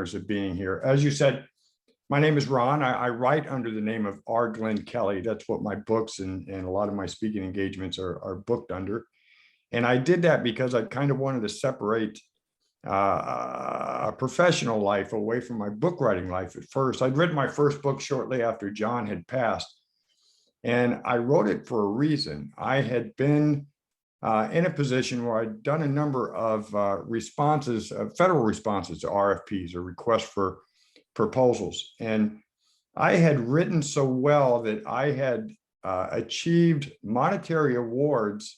honors of being here. As you said, my name is Ron. I write under the name of R. Glenn Kelly. That's what my books and a lot of my speaking engagements are booked under. And I did that because I kind of wanted to separate a professional life away from my book writing life at first. I'd written my first book shortly after John had passed. And I wrote it for a reason. I had been in a position where I'd done a number of responses, federal responses to RFPs or requests for proposals. And I had written so well that I had achieved monetary awards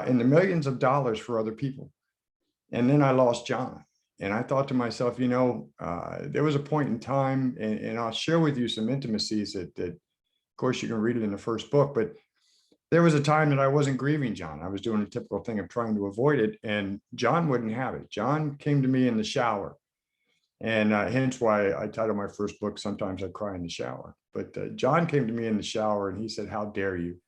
in the millions of dollars for other people. And then I lost John. And I thought to myself, there was a point in time, and I'll share with you some intimacies that of course, you can read it in the first book, but there was a time that I wasn't grieving John. I was doing a typical thing of trying to avoid it, and John wouldn't have it. John came to me in the shower, and hence why I titled my first book, Sometimes I Cry in the Shower. But John came to me in the shower, and he said, "How dare you?"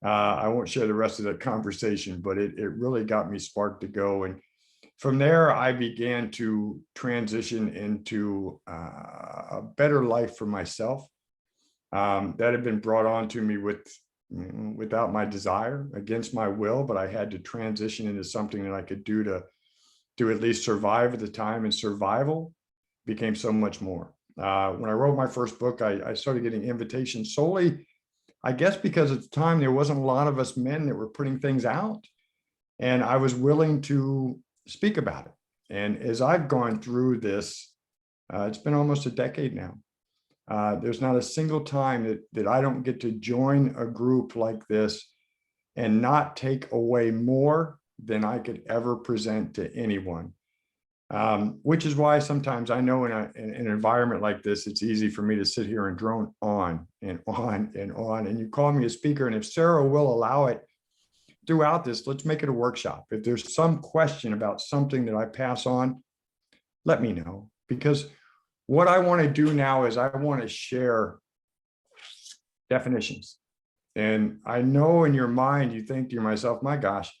I won't share the rest of that conversation, but it really got me sparked to go. And from there, I began to transition into a better life for myself. That had been brought on to me without my desire, against my will, but I had to transition into something that I could do to at least survive at the time, and survival became so much more. When I wrote my first book, I started getting invitations solely, I guess, because at the time there wasn't a lot of us men that were putting things out, and I was willing to speak about it. And as I've gone through this, it's been almost a decade now. There's not a single time that I don't get to join a group like this and not take away more than I could ever present to anyone. Which is why sometimes I know in an environment like this, it's easy for me to sit here and drone on and on and on. And you call me a speaker, and if Sarah will allow it throughout this, let's make it a workshop. If there's some question about something that I pass on, let me know, because what I want to do now is I want to share definitions. And I know in your mind, you think to yourself, my gosh,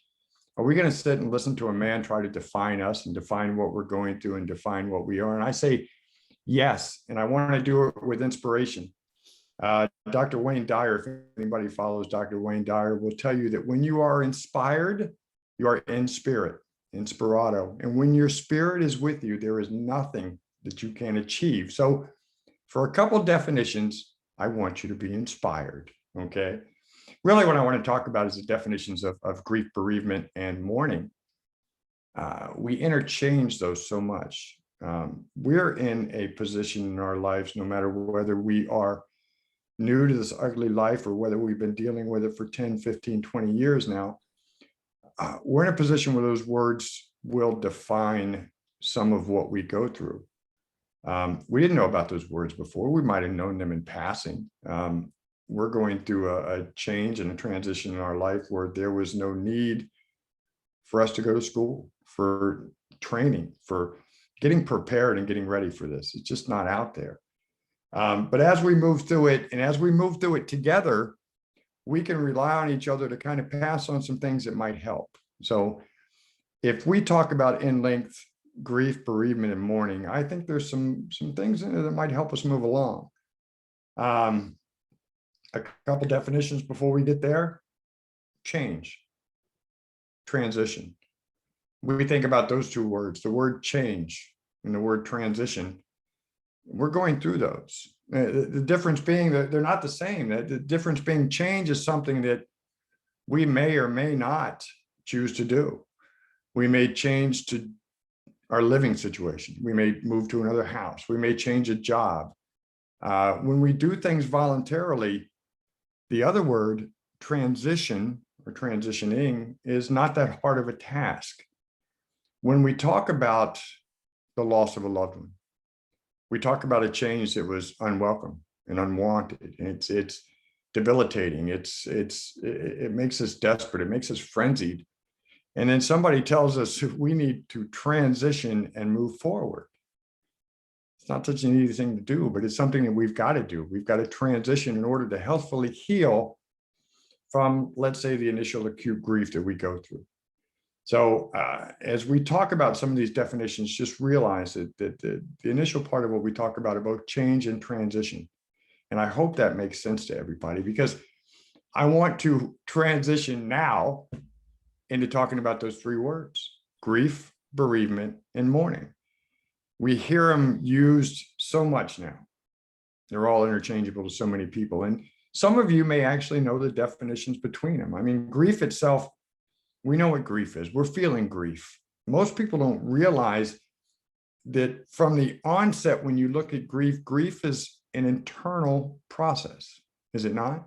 are we going to sit and listen to a man try to define us and define what we're going through and define what we are? And I say, yes. And I want to do it with inspiration. Dr. Wayne Dyer, if anybody follows Dr. Wayne Dyer, will tell you that when you are inspired, you are in spirit, inspirato. And when your spirit is with you, there is nothing that you can achieve. So for a couple of definitions, I want you to be inspired, okay? Really what I want to talk about is the definitions of grief, bereavement, and mourning. We interchange those so much. We're in a position in our lives, no matter whether we are new to this ugly life or whether we've been dealing with it for 10, 15, 20 years now, we're in a position where those words will define some of what we go through. We didn't know about those words before. We might have known them in passing. We're going through a change and a transition in our life where there was no need for us to go to school, for training, for getting prepared and getting ready for this. It's just not out there. But as we move through it, and as we move through it together, we can rely on each other to kind of pass on some things that might help. So if we talk about in length grief, bereavement, and mourning, I think there's some things in there that might help us move along. A couple definitions before we get there: change, transition. We think about those two words, the word change and the word transition. We're going through those. The difference being that they're not the same. The difference being change is something that we may or may not choose to do. We may change to our living situation. We may move to another house. We may change a job. When we do things voluntarily, the other word, transition or transitioning, is not that hard of a task. When we talk about the loss of a loved one, we talk about a change that was unwelcome and unwanted, and it's debilitating. It makes us desperate. It makes us frenzied. And then somebody tells us we need to transition and move forward. It's not such an easy thing to do, but it's something that we've got to do. We've got to transition in order to healthfully heal from, let's say, the initial acute grief that we go through. So as we talk about some of these definitions, just realize that the initial part of what we talk about change and transition. And I hope that makes sense to everybody, because I want to transition now into talking about those three words: grief, bereavement, and mourning. We hear them used so much now. They're all interchangeable to so many people. And some of you may actually know the definitions between them. I mean, grief itself, we know what grief is. We're feeling grief. Most people don't realize that from the onset, when you look at grief, grief is an internal process, is it not?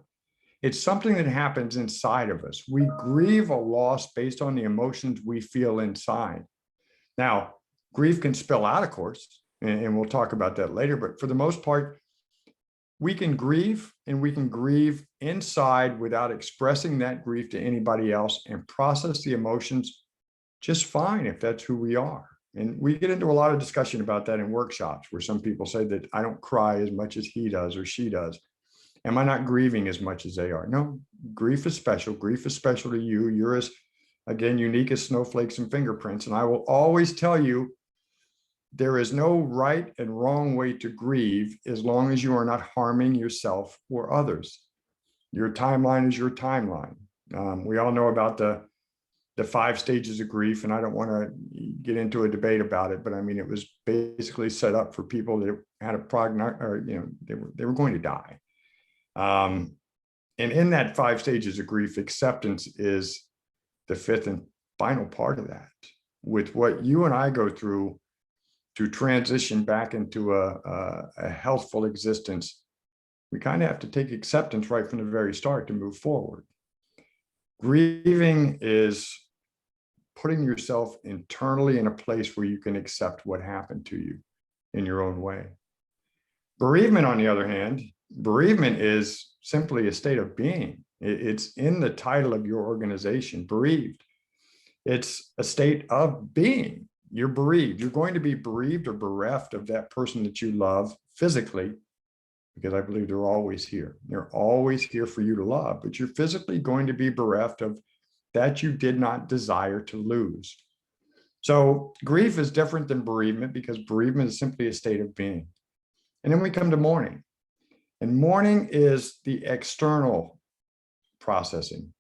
It's something that happens inside of us. We grieve a loss based on the emotions we feel inside. Now, grief can spill out, of course, and we'll talk about that later, but for the most part, we can grieve, and we can grieve inside without expressing that grief to anybody else, and process the emotions just fine if that's who we are. And we get into a lot of discussion about that in workshops, where some people say that I don't cry as much as he does or she does. Am I not grieving as much as they are? No, grief is special. Grief is special to you. You're as, again, unique as snowflakes and fingerprints. And I will always tell you, there is no right and wrong way to grieve as long as you are not harming yourself or others. Your timeline is your timeline. We all know about the 5 stages of grief, and I don't want to get into a debate about it, but I mean, it was basically set up for people that had a prognosis, or they were going to die. And in that 5 stages of grief, acceptance is the 5th and final part of that. With what you and I go through to transition back into a healthful existence, we kind of have to take acceptance right from the very start to move forward. Grieving is putting yourself internally in a place where you can accept what happened to you in your own way. Bereavement, on the other hand, bereavement is simply a state of being. It's in the title of your organization, bereaved. It's a state of being. You're bereaved. You're going to be bereaved or bereft of that person that you love physically, because I believe they're always here. They're always here for you to love, but you're physically going to be bereft of that you did not desire to lose. So grief is different than bereavement, because bereavement is simply a state of being. And then we come to mourning. And mourning is the external processing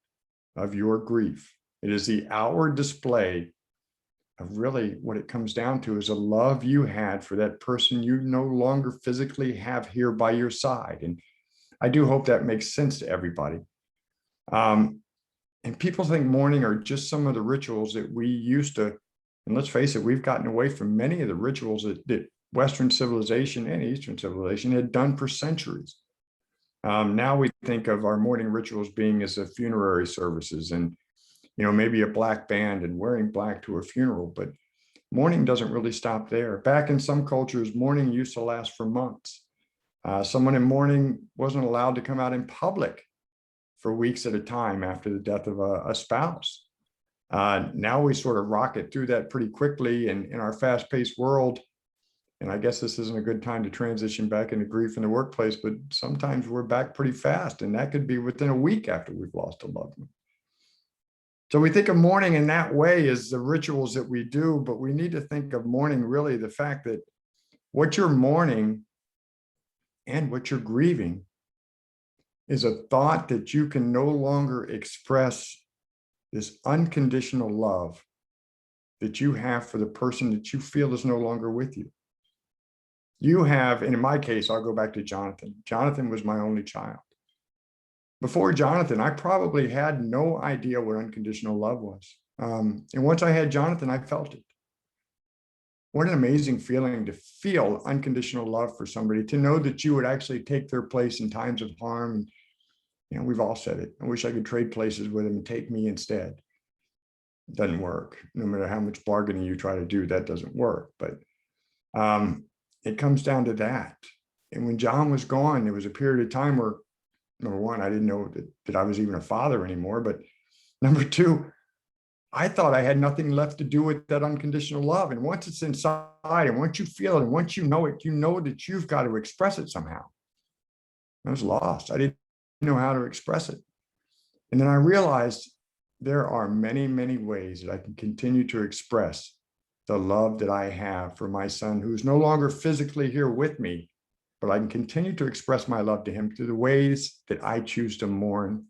of your grief. It is the outward display of really what it comes down to, is a love you had for that person you no longer physically have here by your side. And I do hope that makes sense to everybody. And people think mourning are just some of the rituals that we used to, and let's face it, we've gotten away from many of the rituals that Western civilization and Eastern civilization had done for centuries. Now we think of our mourning rituals being as a funerary services, and maybe a black band and wearing black to a funeral, but mourning doesn't really stop there. Back in some cultures, mourning used to last for months. Someone in mourning wasn't allowed to come out in public for weeks at a time after the death of a spouse. Now we sort of rocket through that pretty quickly in our fast-paced world. And I guess this isn't a good time to transition back into grief in the workplace, but sometimes we're back pretty fast, and that could be within a week after we've lost a loved one. So we think of mourning in that way as the rituals that we do, but we need to think of mourning really the fact that what you're mourning and what you're grieving is a thought that you can no longer express this unconditional love that you have for the person that you feel is no longer with you. You have, and in my case, I'll go back to Jonathan. Jonathan was my only child. Before Jonathan, I probably had no idea what unconditional love was. And once I had Jonathan, I felt it. What an amazing feeling to feel unconditional love for somebody, to know that you would actually take their place in times of harm. And we've all said it. I wish I could trade places with them and take me instead. It doesn't work. No matter how much bargaining you try to do, that doesn't work. But it comes down to that. And when John was gone, there was a period of time where, number one, I didn't know that I was even a father anymore. But number two, I thought I had nothing left to do with that unconditional love. And once it's inside, and once you feel it, and once you know it, you know that you've got to express it somehow. I was lost. I didn't know how to express it. And then I realized there are many, many ways that I can continue to express the love that I have for my son, who's no longer physically here with me, but I can continue to express my love to him through the ways that I choose to mourn,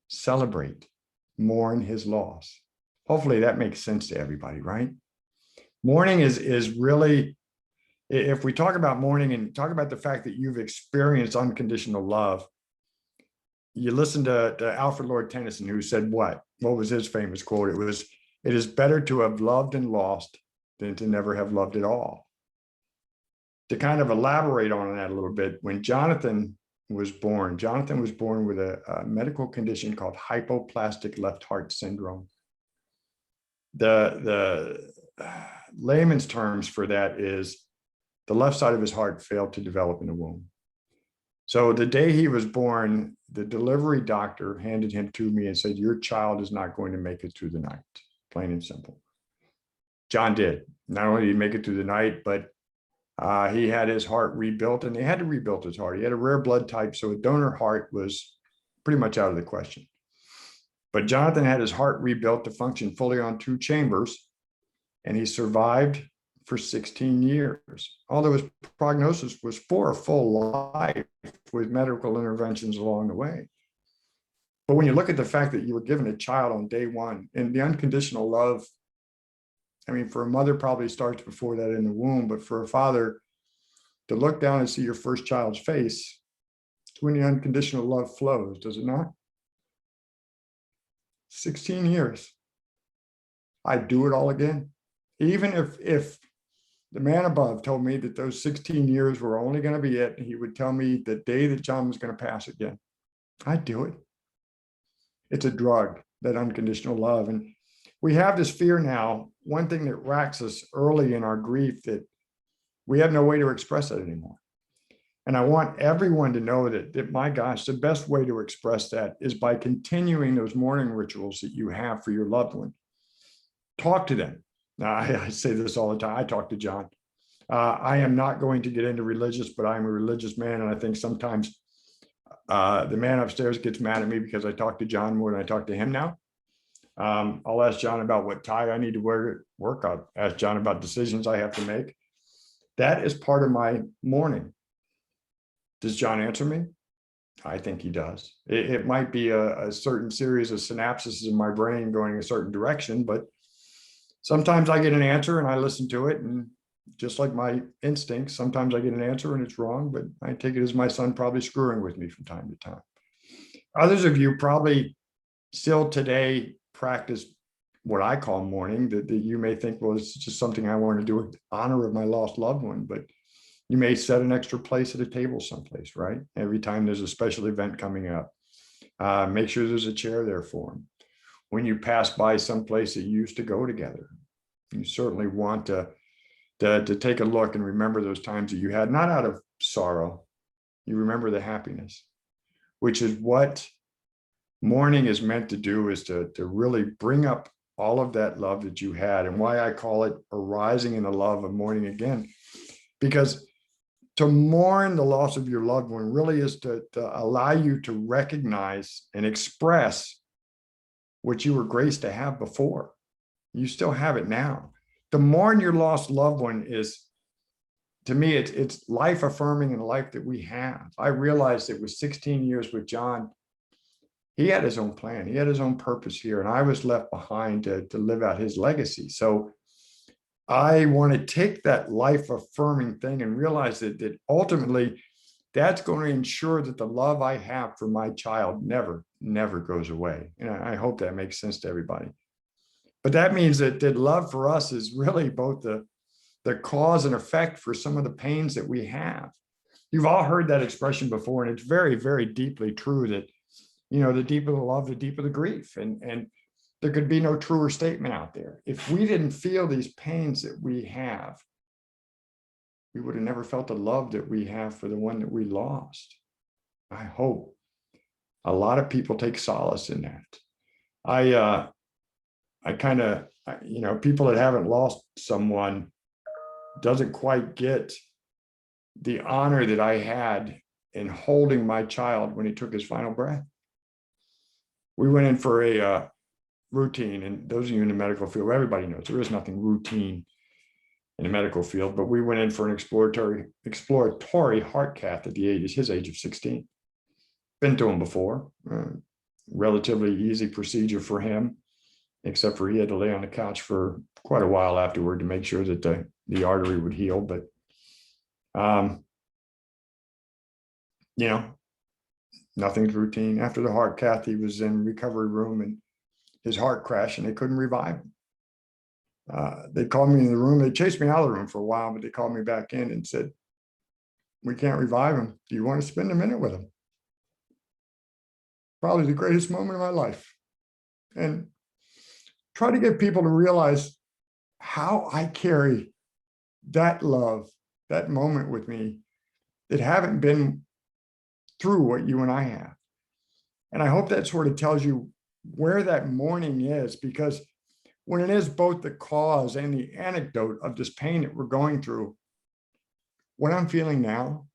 celebrate, mourn his loss. Hopefully that makes sense to everybody, right? Mourning is really, if we talk about mourning and talk about the fact that you've experienced unconditional love, you listen to Alfred Lord Tennyson, who said what? What was his famous quote? It was, "It is better to have loved and lost than to never have loved at all." To kind of elaborate on that a little bit, when Jonathan was born with a medical condition called hypoplastic left heart syndrome. The layman's terms for that is the left side of his heart failed to develop in the womb. So the day he was born, the delivery doctor handed him to me and said, "Your child is not going to make it through the night," plain and simple. John did. Not only did he make it through the night, but he had his heart rebuilt, and they had to rebuild his heart. He had a rare blood type, so a donor heart was pretty much out of the question. But Jonathan had his heart rebuilt to function fully on 2 chambers, and he survived for 16 years. Although his prognosis was for a full life with medical interventions along the way. But when you look at the fact that you were given a child on day one, and the unconditional love, I mean, for a mother probably starts before that in the womb, but for a father to look down and see your first child's face, it's when the unconditional love flows, does it not? 16 years. I'd do it all again. Even if the man above told me that those 16 years were only going to be it, he would tell me the day that John was going to pass again, I'd do it. It's a drug, that unconditional love. And we have this fear now. One thing that racks us early in our grief, that we have no way to express it anymore. And I want everyone to know that my gosh, the best way to express that is by continuing those mourning rituals that you have for your loved one. Talk to them. Now, I say this all the time. I talk to John. I am not going to get into religious, but I'm a religious man. And I think sometimes the man upstairs gets mad at me because I talk to John more than I talk to him now. I'll ask John about what tie I need to wear to work. I'll ask John about decisions I have to make. That is part of my mourning. Does John answer me? I think he does. It might be a certain series of synapses in my brain going a certain direction, but sometimes I get an answer and I listen to it, and just like my instincts, sometimes I get an answer and it's wrong, but I take it as my son probably screwing with me from time to time. Others of you probably still today practice what I call mourning, that you may think, well, it's just something I want to do in honor of my lost loved one, but you may set an extra place at a table someplace, right? Every time there's a special event coming up, make sure there's a chair there for them. When you pass by someplace that you used to go together, you certainly want to take a look and remember those times that you had, not out of sorrow. You remember the happiness, which is what mourning is meant to do, is to really bring up all of that love that you had, and why I call it arising in the love of mourning again. Because to mourn the loss of your loved one really is to allow you to recognize and express what you were graced to have before. You still have it now. To mourn your lost loved one is, to me, it's life affirming in the life that we have. I realized it was 16 years with John. He had his own plan. He had his own purpose here, and I was left behind to live out his legacy. So I want to take that life affirming thing and realize that ultimately that's going to ensure that the love I have for my child never goes away. And I hope that makes sense to everybody. But that means that love for us is really both the cause and effect for some of the pains that we have. You've all heard that expression before, and it's very, very deeply true that, the deeper the love, the deeper the grief. And there could be no truer statement out there. If we didn't feel these pains that we have, we would have never felt the love that we have for the one that we lost. I hope a lot of people take solace in that. I kind of, people that haven't lost someone doesn't quite get the honor that I had in holding my child when he took his final breath. We went in for a routine. And those of you in the medical field, everybody knows there is nothing routine in the medical field, but we went in for an exploratory heart cath at his age of 16. Been to him before, relatively easy procedure for him, except for he had to lay on the couch for quite a while afterward to make sure that the artery would heal. But, you know, nothing's routine. After the heart cath, he was in recovery room and his heart crashed and they couldn't revive him. They called me in the room. They chased me out of the room for a while, but they called me back in and said, "We can't revive him. Do you want to spend a minute with him?" Probably the greatest moment of my life. And try to get people to realize how I carry that love, that moment with me that haven't been through what you and I have. And I hope that sort of tells you where that morning is, because when it is both the cause and the anecdote of this pain that we're going through, what I'm feeling now,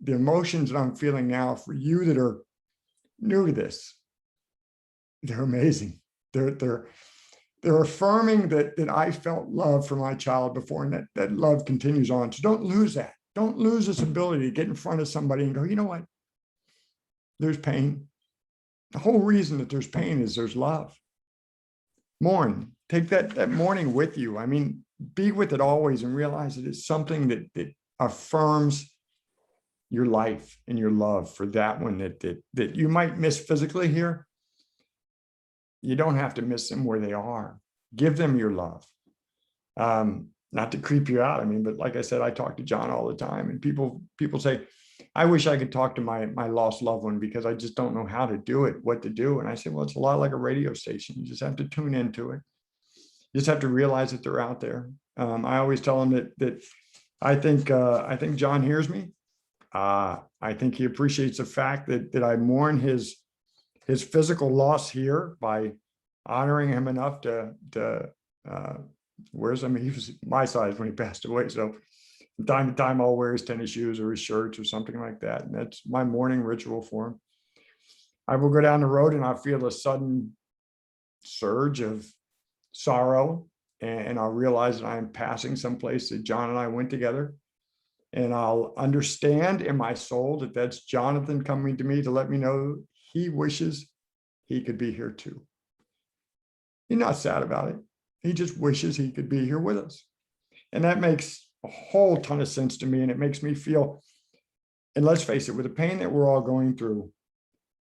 the emotions that I'm feeling now for you that are new to this, they're amazing. They're affirming that I felt love for my child before, and that love continues on. So don't lose that. Don't lose this ability to get in front of somebody and go, you know what? There's pain. The whole reason that there's pain is there's love. Mourn. Take that mourning with you. I mean, be with it always and realize that it's something that affirms your life and your love for that one that you might miss physically here. You don't have to miss them where they are. Give them your love. Not to creep you out. I mean, but like I said, I talk to John all the time, and people say, I wish I could talk to my lost loved one because I just don't know how to do it, what to do. And I say, well, it's a lot like a radio station. You just have to tune into it. You just have to realize that they're out there. I always tell them that I think John hears me. I think he appreciates the fact that I mourn his physical loss here by honoring him enough to he was my size when he passed away. So from time to time, I'll wear his tennis shoes or his shirts or something like that. And that's my morning ritual for him. I will go down the road and I'll feel a sudden surge of sorrow. And I'll realize that I'm passing someplace that John and I went together. And I'll understand in my soul that that's Jonathan coming to me to let me know he wishes he could be here too. He's not sad about it. He just wishes he could be here with us. And that makes a whole ton of sense to me. And it makes me feel, and let's face it, with the pain that we're all going through,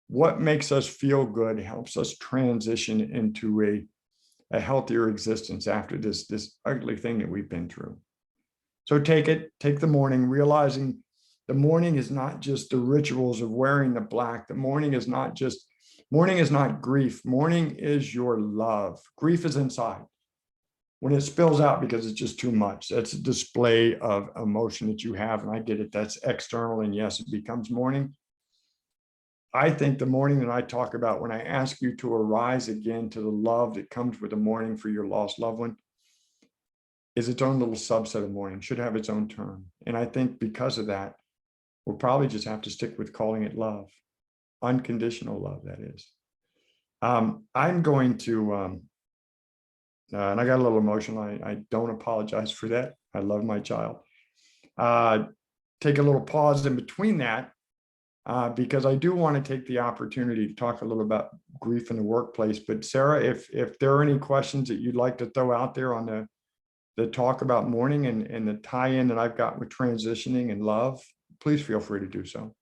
what makes us feel good helps us transition into a healthier existence after this ugly thing that we've been through. So take the mourning, realizing the mourning is not just the rituals of wearing the black. The mourning is not grief. Mourning is your love. Grief is inside. When it spills out because it's just too much, that's a display of emotion that you have. And I get it, that's external. And yes, it becomes mourning. I think the mourning that I talk about when I ask you to arise again to the love that comes with the mourning for your lost loved one is its own little subset of mourning, should have its own term. And I think because of that, we'll probably just have to stick with calling it love, unconditional love, that is. I'm going to, and I got a little emotional. I don't apologize for that. I love my child. Take a little pause in between that because I do want to take the opportunity to talk a little about grief in the workplace. But Sarah, if there are any questions that you'd like to throw out there on the talk about mourning and the tie-in that I've got with transitioning and love, please feel free to do so.